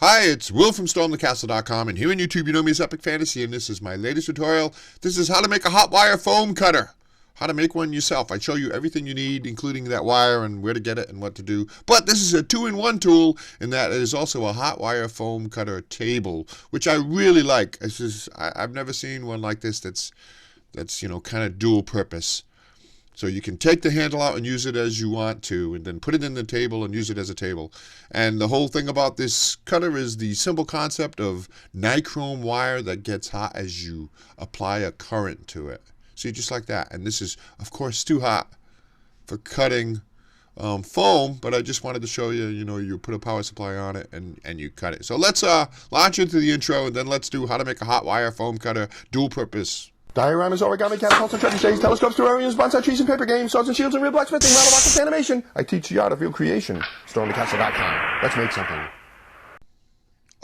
Hi, it's Will from StormTheCastle.com, and here on YouTube you know me as Epic Fantasy, and this is my latest tutorial. This is how to make a hot wire foam cutter. How to make one yourself. I show you everything you need, including that wire and where to get it and what to do. But this is a two-in-one tool, and that is also a hot wire foam cutter table, which I really like. I've never seen one like this that's kind of dual purpose. So you can take the handle out and use it as you want to, and then put it in the table and use it as a table. And the whole thing about this cutter is the simple concept of nichrome wire that gets hot as you apply a current to it. See, just like that. And this is, of course, too hot for cutting foam, but I just wanted to show you, you put a power supply on it and you cut it. So let's launch into the intro, and then let's do how to make a hot wire foam cutter dual purpose. Dioramas, origami, catapults, and trebuchets, telescopes, terrariums, bonsai trees, and paper games, swords and shields, and real blacksmithing, rattle rockets, animation. I teach the art of real creation. StormTheCastle.com. Let's make something.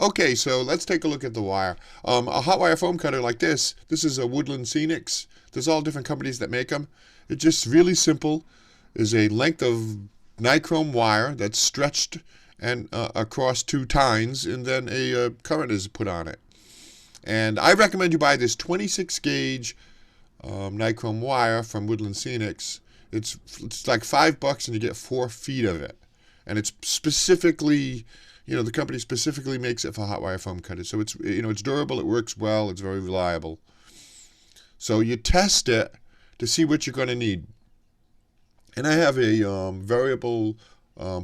Okay, so let's take a look at the wire. A hot wire foam cutter like this is a Woodland Scenics. There's all different companies that make them. It's just really simple. Is a length of nichrome wire that's stretched and across two tines, and then a current is put on it. And I recommend you buy this 26 gauge nichrome wire from Woodland Scenics. It's like $5 and you get 4 feet of it. And it's specifically, the company specifically makes it for hot wire foam cutters. So it's, it's durable, it works well, it's very reliable. So you test it to see what you're going to need. And I have a variable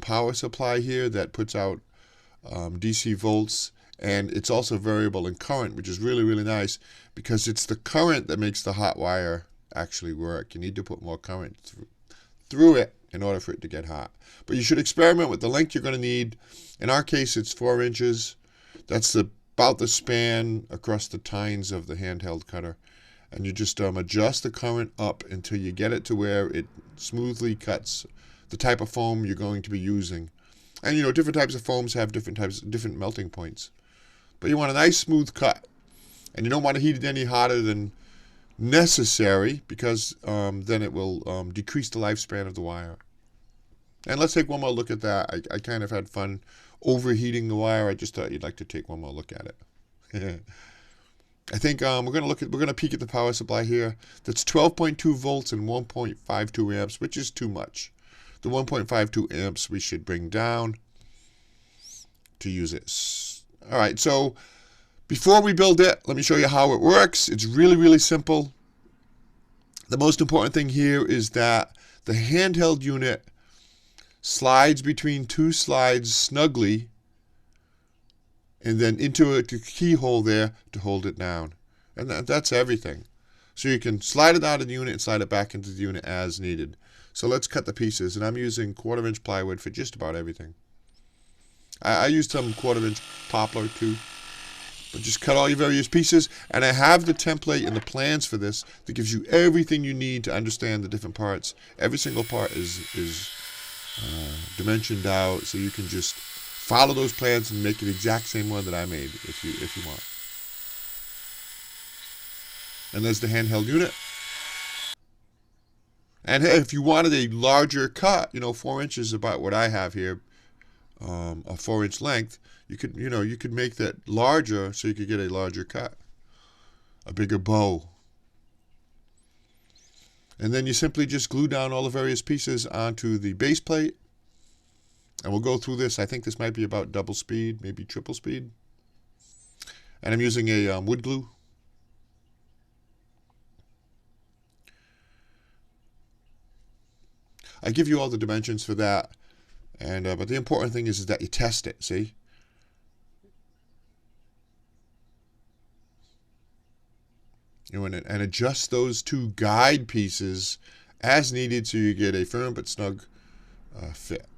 power supply here that puts out DC volts. And it's also variable in current, which is really, really nice because it's the current that makes the hot wire actually work. You need to put more current through it in order for it to get hot. But you should experiment with the length you're going to need. In our case, it's 4 inches. That's about the span across the tines of the handheld cutter. And you just adjust the current up until you get it to where it smoothly cuts the type of foam you're going to be using. And different types of foams have different melting points. But you want a nice smooth cut. And you don't want to heat it any hotter than necessary because then it will decrease the lifespan of the wire. And let's take one more look at that. I kind of had fun overheating the wire. I just thought you'd like to take one more look at it. I think we're gonna peek at the power supply here. That's 12.2 volts and 1.52 amps, which is too much. The 1.52 amps we should bring down to use it. All right, so before we build it, let me show you how it works. It's really, really simple. The most important thing here is that the handheld unit slides between 2 slides snugly and then into a keyhole there to hold it down. And that's everything. So you can slide it out of the unit and slide it back into the unit as needed. So let's cut the pieces, and I'm using 1/4 inch plywood for just about everything. I used some 1/4 inch poplar too. But just cut all your various pieces, and I have the template and the plans for this that gives you everything you need to understand the different parts. Every single part is dimensioned out, so you can just follow those plans and make the exact same one that I made if you want. And there's the handheld unit. And hey, if you wanted a larger cut, 4 inches is about what I have here. A 4-inch length, you could make that larger so you could get a larger cut, a bigger bow. And then you simply just glue down all the various pieces onto the base plate. And we'll go through this. I think this might be about double speed, maybe triple speed. And I'm using a wood glue. I give you all the dimensions for that. And but the important thing is that you test it, see? And adjust those 2 guide pieces as needed so you get a firm but snug fit.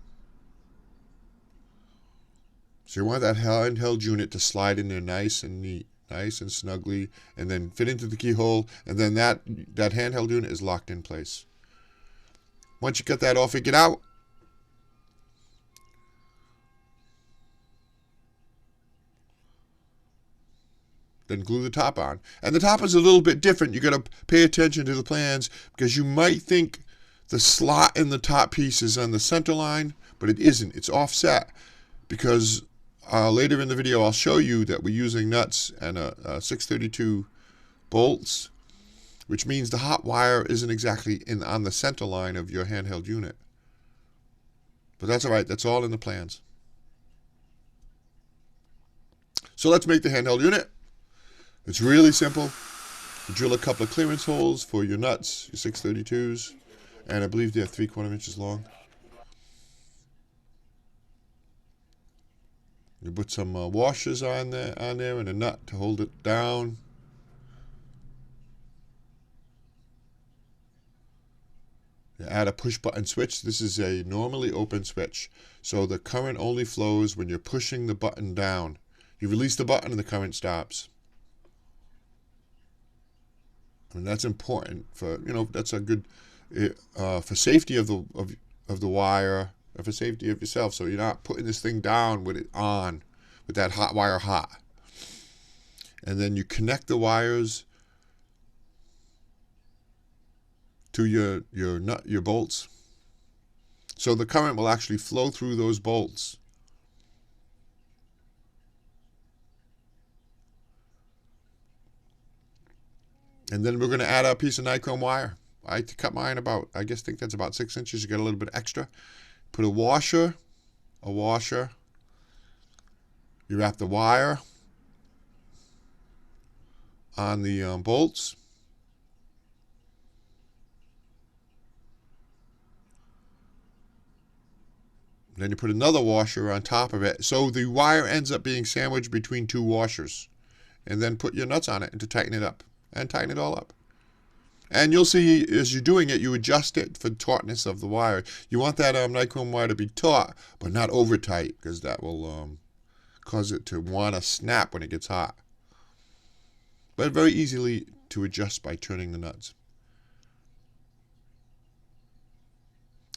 So you want that handheld unit to slide in there nice and neat, nice and snugly, and then fit into the keyhole, and then that handheld unit is locked in place. Once you got that all figured out, then glue the top on. And the top is a little bit different. You got to pay attention to the plans because you might think the slot in the top piece is on the center line, but it isn't. It's offset because later in the video, I'll show you that we're using nuts and a 632 bolts, which means the hot wire isn't exactly on the center line of your handheld unit. But that's all right. That's all in the plans. So let's make the handheld unit. It's really simple. You drill a couple of clearance holes for your nuts, your 632s, and I believe they're 3/4 inches long. You put some washers on there and a nut to hold it down. You add a push button switch. This is a normally open switch, so the current only flows when you're pushing the button down. You release the button and the current stops. And that's important for, that's a good for safety of the wire, or for safety of yourself, so you're not putting this thing down with it on, with that hot wire hot. And then you connect the wires to your bolts, so the current will actually flow through those bolts. And then we're going to add a piece of nichrome wire. I cut mine about, think that's about 6 inches. You get a little bit extra. Put a washer. You wrap the wire on the bolts. Then you put another washer on top of it, so the wire ends up being sandwiched between two washers. And then put your nuts on it to tighten it up. And tighten it all up. And you'll see as you're doing it, you adjust it for tautness of the wire. You want that nichrome wire to be taut, but not over tight, because that will cause it to want to snap when it gets hot. But very easily to adjust by turning the nuts.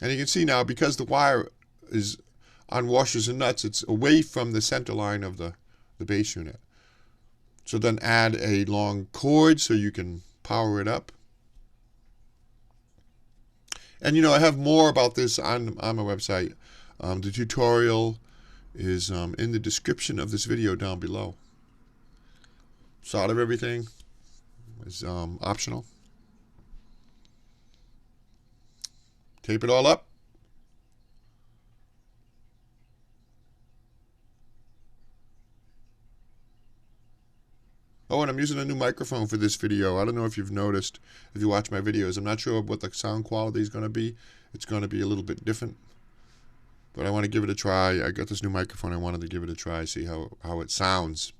And you can see now, because the wire is on washers and nuts, it's away from the center line of the base unit. So then add a long cord so you can power it up. And I have more about this on my website. The tutorial is in the description of this video down below. Solder everything is optional. Tape it all up. Oh, and I'm using a new microphone for this video. I don't know if you've noticed, if you watch my videos. I'm not sure what the sound quality is going to be. It's going to be a little bit different. But I want to give it a try. I got this new microphone. I wanted to give it a try, see how it sounds.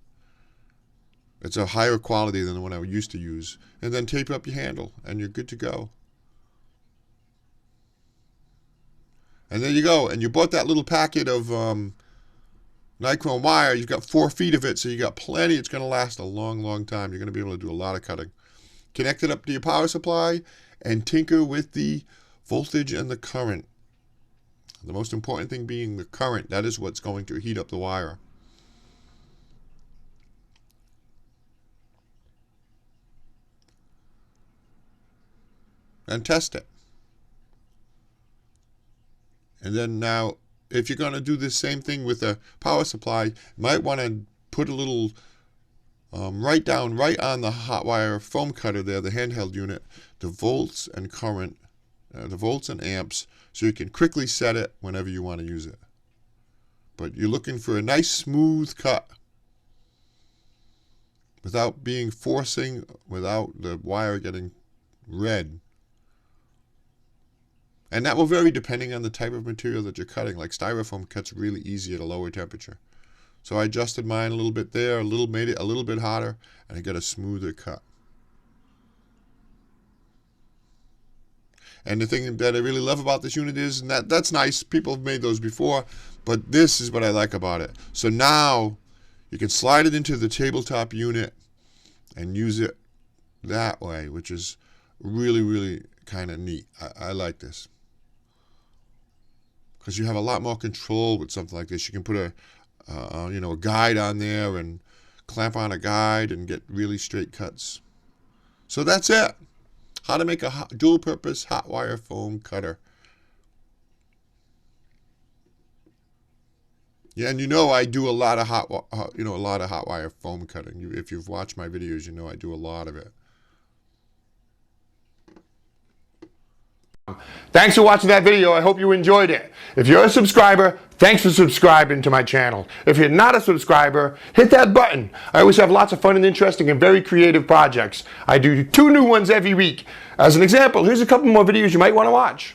It's a higher quality than the one I used to use. And then tape up your handle, and you're good to go. And there you go. And you bought that little packet of nichrome wire. You've got 4 feet of it, so you got plenty. It's going to last a long, long time. You're going to be able to do a lot of cutting. Connect it up to your power supply and tinker with the voltage and the current. The most important thing being the current. That is what's going to heat up the wire. And test it. And then now, if you're going to do the same thing with a power supply, you might want to put a little right on the hot wire foam cutter there, the handheld unit, the volts and current, the volts and amps, so you can quickly set it whenever you want to use it. But you're looking for a nice smooth cut without being forcing, without the wire getting red. And that will vary depending on the type of material that you're cutting. Like styrofoam cuts really easy at a lower temperature. So I adjusted mine a little bit there, made it a little bit hotter, and I got a smoother cut. And the thing that I really love about this unit is, and that's nice, people have made those before, but this is what I like about it. So now you can slide it into the tabletop unit and use it that way, which is really, really kind of neat. I like this. Because you have a lot more control with something like this. You can put a guide on there and clamp on a guide and get really straight cuts. So that's it. How to make a dual-purpose hot wire foam cutter. Yeah, and you know I do a lot of a lot of hot wire foam cutting. If you've watched my videos, you know I do a lot of it. Thanks for watching that video. I hope you enjoyed it. If you're a subscriber, thanks for subscribing to my channel. If you're not a subscriber, hit that button. I always have lots of fun and interesting and very creative projects. I do 2 new ones every week. As an example, here's a couple more videos you might want to watch.